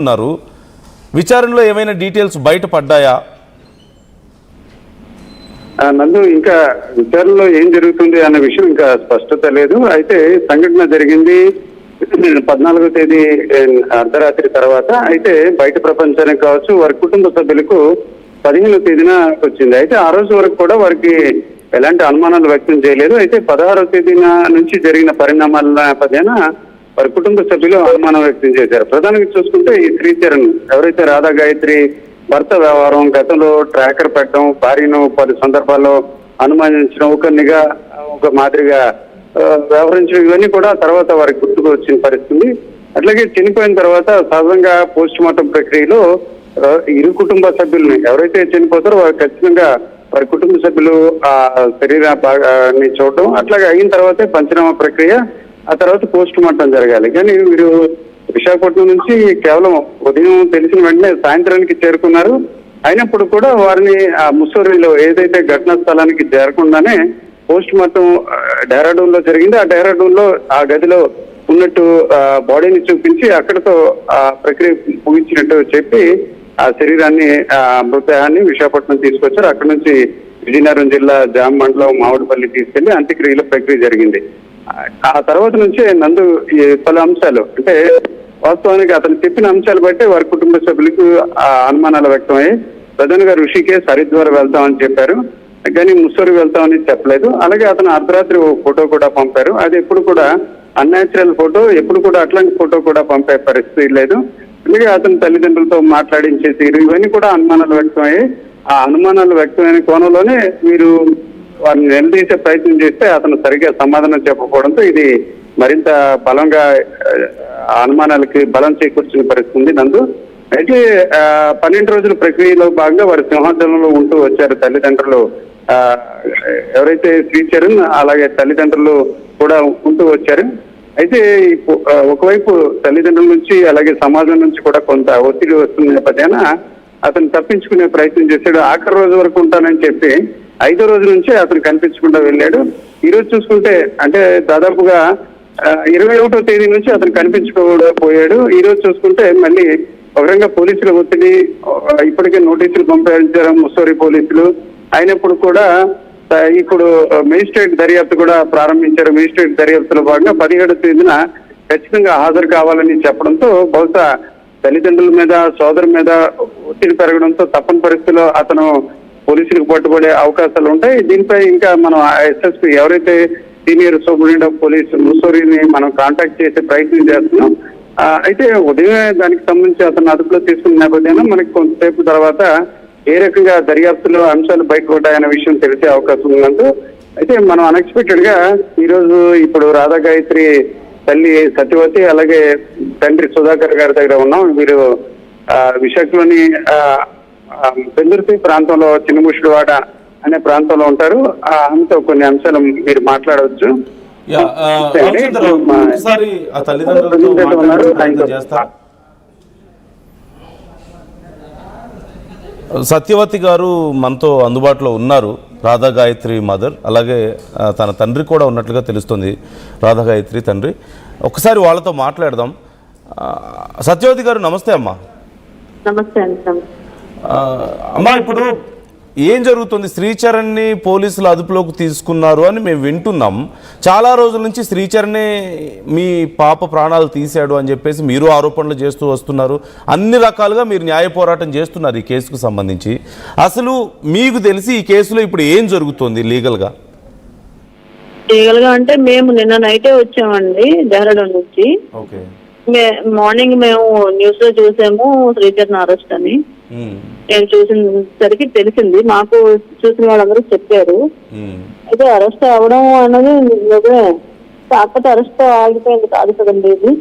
ఉన్నారు. విచారణలో ఏమైనా డీటెయిల్స్ బయటపడ్డాయా? నందు, ఇంకా విచారణలో ఏం జరుగుతుంది అన్న విషయం ఇంకా స్పష్టత లేదు. అయితే సంఘటన జరిగింది 14వ తేదీ అర్ధరాత్రి తర్వాత. అయితే బయట ప్రపంచానికి కావచ్చు, వారి కుటుంబ సభ్యులకు 15వ తేదీన వచ్చింది. అయితే ఆ రోజు వరకు కూడా వారికి ఎలాంటి అనుమానాలు వ్యక్తం చేయలేదు. అయితే 16వ తేదీన నుంచి జరిగిన పరిణామాల నేపథ్యాన వారి కుటుంబ సభ్యులు అనుమానం వ్యక్తం చేశారు. ప్రధానంగా చూసుకుంటే ఈ శ్రీచరణ్ ఎవరైతే రాధా గాయత్రి భర్త వ్యవహారం, గతంలో ట్రాకర్ పెట్టడం, భార్యను పలు సందర్భాల్లో అనుమానించడం, ఒక మాదిరిగా వ్యవహరించడం, ఇవన్నీ కూడా తర్వాత వారికి గుర్తుకు వచ్చిన పరిస్థితి. అట్లాగే చనిపోయిన తర్వాత సహజంగా పోస్ట్ మార్టం ప్రక్రియలో ఇరు కుటుంబ సభ్యుల్ని ఎవరైతే చనిపోతారో వారు ఖచ్చితంగా వారి కుటుంబ సభ్యులు ఆ శరీరాన్ని చూడటం, అట్లాగే అయిన తర్వాతే పంచనామా ప్రక్రియ, ఆ తర్వాత పోస్ట్ మార్టం జరగాలి. కానీ వీరు విశాఖపట్నం నుంచి కేవలం ఉదయం తెలిసిన వెంటనే సాయంత్రానికి చేరుకున్నారు. అయినప్పుడు కూడా వారిని ఆ ముస్సోరీలో ఏదైతే ఘటనా స్థలానికి చేరకుండానే పోస్ట్ మార్టం డెహ్రాడూన్ లో జరిగింది. ఆ డెహ్రాడూన్ లో ఆ గదిలో ఉన్నట్టు బాడీని చూపించి అక్కడతో ఆ ప్రక్రియ ముగించినట్టు చెప్పి ఆ శరీరాన్ని, మృతదేహాన్ని విశాఖపట్నం తీసుకొచ్చారు. అక్కడ నుంచి విజయనగరం జిల్లా జామ్ మండలం మామిడిపల్లి తీసుకెళ్లి అంత్యక్రియల ప్రక్రియ జరిగింది. ఆ తర్వాత నుంచే నందు పలు అంశాలు, అంటే వాస్తవానికి అతను చెప్పిన అంశాలు బట్టి వారి కుటుంబ సభ్యులకు అనుమానాలు వ్యక్తమయ్యాయి. ప్రధానంగా ఋషికేశ్, హరిద్వార్ వెళ్తామని చెప్పారు, కానీ ముస్సోరి వెళ్తామని చెప్పలేదు. అలాగే అతను అర్ధరాత్రి ఓ ఫోటో కూడా పంపారు. అది ఎప్పుడు కూడా అన్యాచురల్ ఫోటో, ఎప్పుడు కూడా అట్లాంటి ఫోటో కూడా పంపే పరిస్థితి లేదు. అలాగే అతని తల్లిదండ్రులతో మాట్లాడించే తీరు, ఇవన్నీ కూడా అనుమానాలు వ్యక్తమయ్యాయి. ఆ అనుమానాలు వ్యక్తమైన కోణంలోనే వీరు వారిని నిలదీసే ప్రయత్నం చేస్తే అతను సరిగ్గా సమాధానం చెప్పకపోవడంతో ఇది మరింత బలంగా అనుమానాలకి బలం చేకూర్చిన పరిస్థితి నందు. అయితే 12 రోజుల ప్రక్రియలో భాగంగా వారి సింహాచలంలో ఉంటూ వచ్చారు తల్లిదండ్రులు. ఎవరైతే శ్రీచరణ్ అలాగే తల్లిదండ్రులు కూడా ఉంటూ వచ్చారు. అయితే ఒకవైపు తల్లిదండ్రుల నుంచి అలాగే సమాజం నుంచి కూడా కొంత ఒత్తిడి వస్తున్న నేపథ్యాన అతను తప్పించుకునే ప్రయత్నం చేశాడు. ఆఖరి రోజు వరకు ఉంటానని చెప్పి 5వ రోజు నుంచే అతను కనిపించకుండా వెళ్ళాడు. ఈ రోజు చూసుకుంటే అంటే దాదాపుగా 21వ తేదీ నుంచి అతను కనిపించుకోపోయాడు. ఈ రోజు చూసుకుంటే మళ్ళీ ఒక రకంగా పోలీసుల ఒత్తిడి, ఇప్పటికే నోటీసులు పంపించారు ముస్సోరి పోలీసులు. అయినప్పుడు కూడా ఇప్పుడు మేజిస్ట్రేట్ దర్యాప్తు కూడా ప్రారంభించారు. మేజిస్ట్రేట్ దర్యాప్తులో భాగంగా 17వ తేదీన ఖచ్చితంగా హాజరు కావాలని చెప్పడంతో బహుశా తల్లిదండ్రుల మీద, సోదరు మీద ఒత్తిడి పెరగడంతో తప్పని పరిస్థితిలో అతను పోలీసులకు పట్టుబడే అవకాశాలు ఉంటాయి. దీనిపై ఇంకా మనం ఎస్ఎస్పీ ఎవరైతే సీనియర్ సూపరింటెండెంట్ ఆఫ్ పోలీస్ ముస్సోరిని మనం కాంటాక్ట్ చేసే ప్రయత్నం చేస్తున్నాం. అయితే ఉదయమే దానికి సంబంధించి అతను అదుపులో తీసుకున్న నేపథ్యంలో మనకి కొంతసేపు తర్వాత ఏ రకంగా దర్యాప్తులో అంశాలు బయటపడ్డాయన్న విషయం తెలిసే అవకాశం ఉన్నందు. అయితే మనం అన్ఎక్స్పెక్టెడ్ గా ఈరోజు ఇప్పుడు రాధా గాయత్రి తల్లి సత్యవతి అలాగే తండ్రి సుధాకర్ గారి దగ్గర ఉన్నాం. వీరు విశాఖలోని పెందుర్తి ప్రాంతంలో చిన్నముషిడివాడ అనే ప్రాంతంలో ఉంటారు. ఆమెతో కొన్ని అంశాలు మీరు మాట్లాడవచ్చు. సత్యవతి గారు మనతో అందుబాటులో ఉన్నారు, రాధా గాయత్రి మదర్. అలాగే తన తండ్రి కూడా ఉన్నట్లుగా తెలుస్తుంది, రాధా గాయత్రి తండ్రి. ఒకసారి వాళ్ళతో మాట్లాడదాం. సత్యవతి గారు నమస్తే అమ్మా. నమస్తే అండి. అమ్మా, ఇప్పుడు ఏం జరుగుతుంది? శ్రీచరణ్ని పోలీసులు అదుపులోకి తీసుకున్నారు అని మేము వింటున్నాం. చాలా రోజుల నుంచి శ్రీచరణ్నే మీ పాప ప్రాణాలు తీశాడు అని చెప్పేసి మీరు ఆరోపణలు చేస్తూ వస్తున్నారు. అన్ని రకాలుగా మీరు న్యాయ పోరాటం చేస్తున్నారు ఈ కేసుకు సంబంధించి. అసలు మీకు తెలిసి ఈ కేసులో ఇప్పుడు ఏం జరుగుతుంది లీగల్గా? అంటే మేము నిన్న నైటే వచ్చామండి డెహ్రాడూన్ నుంచి. ఓకే. మార్నింగ్ మేము న్యూస్ లో చూసాము శ్రీచరణ్ అరెస్ట్ అని. నేను చూసినసరికి తెలిసింది, మాకు చూసిన వాళ్ళందరూ చెప్పారు. అయితే అరెస్ట్ అవ్వడం అన్నది నిజమే, కాకపోతే అరెస్ట్ ఆగిపోయింది కాదు కదండి. ఇది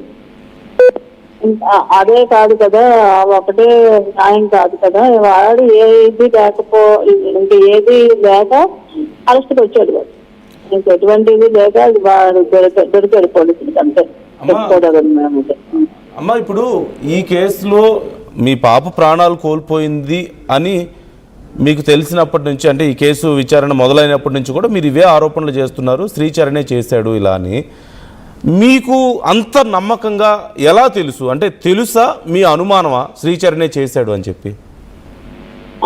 అదే కాదు కదా, ఒకటే న్యాయం కాదు కదా. వాడు ఏది ఇంకా ఏది లేక అరెస్ట్కి వచ్చాడు కదా, ఇంకా ఎటువంటిది లేక వాడు దొరికాడు పోలీసులకి, అంతే చెప్పుకోవడం. అమ్మా, ఇప్పుడు ఈ కేసులో మీ పాప ప్రాణాలు కోల్పోయింది అని మీకు తెలిసినప్పటి నుంచి, అంటే ఈ కేసు విచారణ మొదలైనప్పటి నుంచి కూడా మీరు ఇవే ఆరోపణలు చేస్తున్నారు, శ్రీచరణే చేశాడు ఇలా అని. మీకు అంత నమ్మకంగా ఎలా తెలుసు? అంటే తెలుసా, మీ అనుమానమా శ్రీచరణే చేశాడు అని చెప్పి?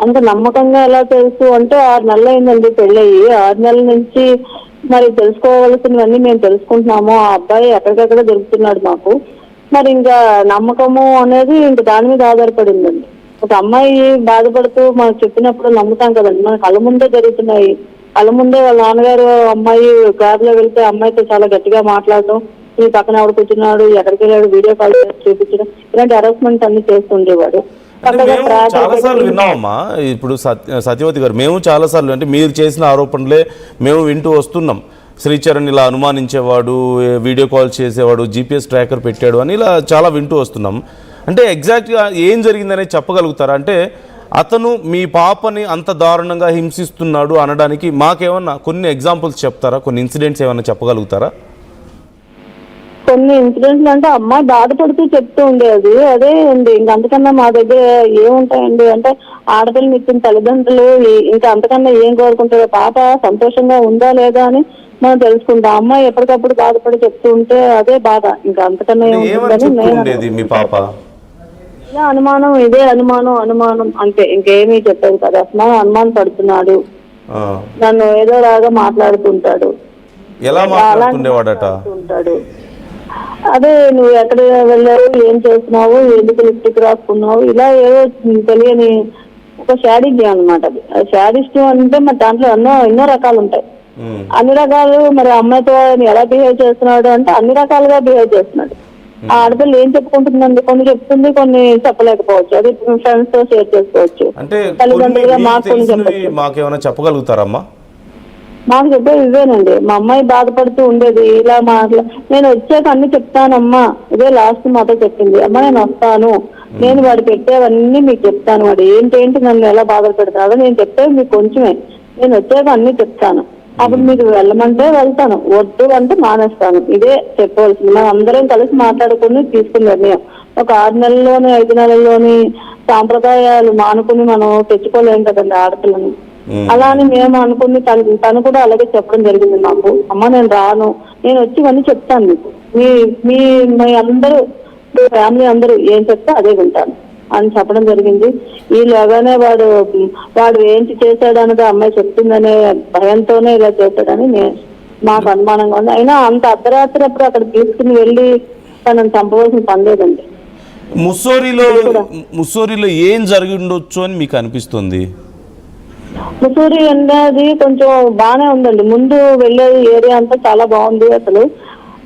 అంత నమ్మకంగా ఎలా తెలుసు అంటే 6 నెలలు అయిందండి పెళ్ళయి. 6 నెలల నుంచి మరి తెలుసుకోవాల్సినవన్నీ మేము తెలుసుకుంటున్నాము. ఆ అబ్బాయి ఎక్కడికక్కడ దొరుకుతున్నాడు మాకు. మరి ఇంకా నమ్మకము అనేది ఇంకా దాని మీద ఆధారపడిందండి. ఒక అమ్మాయి బాధపడుతూ మనకు చెప్పినప్పుడు నమ్ముతాం కదండి. మన కళ్ళ ముందే జరుగుతున్నాయి. కళ్ళ ముందే వాళ్ళ నాన్నగారు అమ్మాయి కారులో వెళ్తే అమ్మాయితో చాలా గట్టిగా మాట్లాడడం, ఈ పక్కన ఆవిడ కూర్చున్నాడు, ఎక్కడికి వెళ్ళాడు, వీడియో కాల్ చేసి చూపించడం, ఇలాంటి హెరాస్మెంట్ అన్ని చేస్తుండేవాడు. మేము చాలాసార్లు విన్నామమ్మా. ఇప్పుడు సత్యవతి గారు, మేము చాలాసార్లు, అంటే మీరు చేసిన ఆరోపణలే మేము వింటూ వస్తున్నాం. శ్రీచరణ్ ఇలా అనుమానించేవాడు, వీడియో కాల్ చేసేవాడు, GPS ట్రాకర్ పెట్టాడు అని ఇలా చాలా వింటూ వస్తున్నాం. అంటే ఎగ్జాక్ట్గా ఏం జరిగిందనేది చెప్పగలుగుతారా? అంటే అతను మీ పాపని అంత దారుణంగా హింసిస్తున్నాడు అనడానికి మాకేమన్నా కొన్ని ఎగ్జాంపుల్స్ చెప్తారా? కొన్ని ఇన్సిడెంట్స్ ఏమన్నా చెప్పగలుగుతారా? కొన్ని ఇన్సిడెంట్లు అంటే అమ్మాయి బాధపడుతూ చెప్తూ ఉండేది. అదే అండి, ఇంక అంతకన్నా మా దగ్గర ఏముంటాయండి? అంటే ఆడపిల్లని ఇచ్చిన తల్లిదండ్రులు ఇంకా అంతకన్నా ఏం కోరుకుంటారో, పాప సంతోషంగా ఉందా లేదా అని మనం తెలుసుకుంటాం. అమ్మాయి ఎప్పటికప్పుడు బాధపడి చెప్తూ ఉంటే అదే బాధ, ఇంకా అంతకన్నా ఏముంటుందని నేను మీ పాప ఇదే అనుమానం అంతే, ఇంకేమీ చెప్పేది కదా. అసలు అనుమానం పడుతున్నాడు, నన్ను ఏదో లాగా మాట్లాడుతుంటాడు. ఎలా మాట్లాడుతుండేవాడట? అదే నువ్వు ఎక్కడ వెళ్ళావు, ఏం చేస్తున్నావు, ఎందుకు లిప్టిక్ రాసుకున్నావు, ఇలా ఏదో తెలియని ఒక శాడిజం అనమాట. అది శాడిస్టం అంటే మరి దాంట్లో ఎన్నో రకాలు ఉంటాయి. అన్ని రకాలు. మరి అమ్మాయితో ఎలా బిహేవ్ చేస్తున్నాడు అంటే అన్ని రకాలుగా బిహేవ్ చేస్తున్నాడు. ఆ ఆడపిల్ల ఏం చెప్పుకుంటుందండి? కొన్ని చెప్తుంది, కొన్ని చెప్పలేకపోవచ్చు. అది ఫ్రెండ్స్ తో షేర్ చేసుకోవచ్చు. తల్లిదండ్రులుగా మాకు కొన్ని చెప్పచ్చు. మాకేమైనా చెప్పగలుగుతారమ్మా? మాకు చెప్పేది ఇదేనండి. మా అమ్మాయి బాధపడుతూ ఉండేది, ఇలా నేను వచ్చాక అన్ని చెప్తానమ్మా, ఇదే లాస్ట్ మాతో చెప్పింది. అమ్మ నేను వస్తాను, నేను వాడు పెట్టేవన్నీ మీకు చెప్తాను, వాడు ఏంటేంటి నన్ను ఎలా బాధలు పెడతాడో నేను చెప్పేది మీకు కొంచెమే, నేను వచ్చాక అన్ని చెప్తాను, అప్పుడు మీరు వెళ్ళమంటే వెళ్తాను, వద్దు అంటే మానేస్తాను. ఇదే చెప్పవలసింది. మనం అందరం కలిసి మాట్లాడుకుని తీసుకున్న నిర్ణయం. ఒక 6 నెలల్లోని 5 నెలల్లోని సాంప్రదాయాలు మానుకుని మనం తెచ్చుకోలేం కదండి ఆడపిల్లని. అలా అని మేము అనుకుని తను కూడా అలాగే చెప్పడం జరిగింది మాకు. అమ్మ నేను రాను, నేను వచ్చి ఇవన్నీ చెప్తాను మీకు, మీ అందరూ ఫ్యామిలీ అందరూ ఏం చెప్తే అదే వింటాను అని చెప్పడం జరిగింది. ఈలోగానే వాడు ఏంటి చేశాడు అన్నది అమ్మాయి చెప్తుందనే భయంతోనే ఇలా చేశాడని మాకు అనుమానంగా ఉంది. అయినా అంత అర్ధరాత్రి అప్పుడు అక్కడ తీసుకుని వెళ్ళి తనను చంపవలసిన పని లేదండి. ముస్సోరిలో ఏం జరిగి ఉండొచ్చు అని మీకు అనిపిస్తుంది? ముసూరి అనేది కొంచెం బానే ఉందండి. ముందు వెళ్ళేది ఏరియా అంతా చాలా బాగుంది. అసలు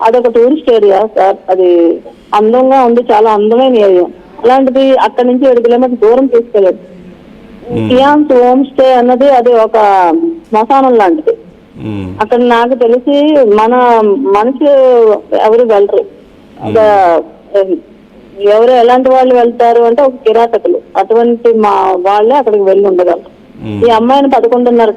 అదొక టూరిస్ట్ ఏరియా సార్. అది అందంగా ఉంది, చాలా అందమైన ఏరియా. అలాంటిది అక్కడి నుంచి 7 కిలోమీటర్ల దూరం తీసుకెళ్ళదు. కియాన్స్ హోమ్ స్టే అన్నది అది ఒక శ్మశానం లాంటిది. అక్కడ నాకు తెలిసి మన మనిషి ఎవరు వెళ్ళరు. ఎవరు ఎలాంటి వాళ్ళు వెళ్తారు అంటే ఒక కిరాతకులు, అటువంటి మా వాళ్ళే అక్కడికి వెళ్ళి ఉండగలరు. ఈ అమ్మాయిని 11:30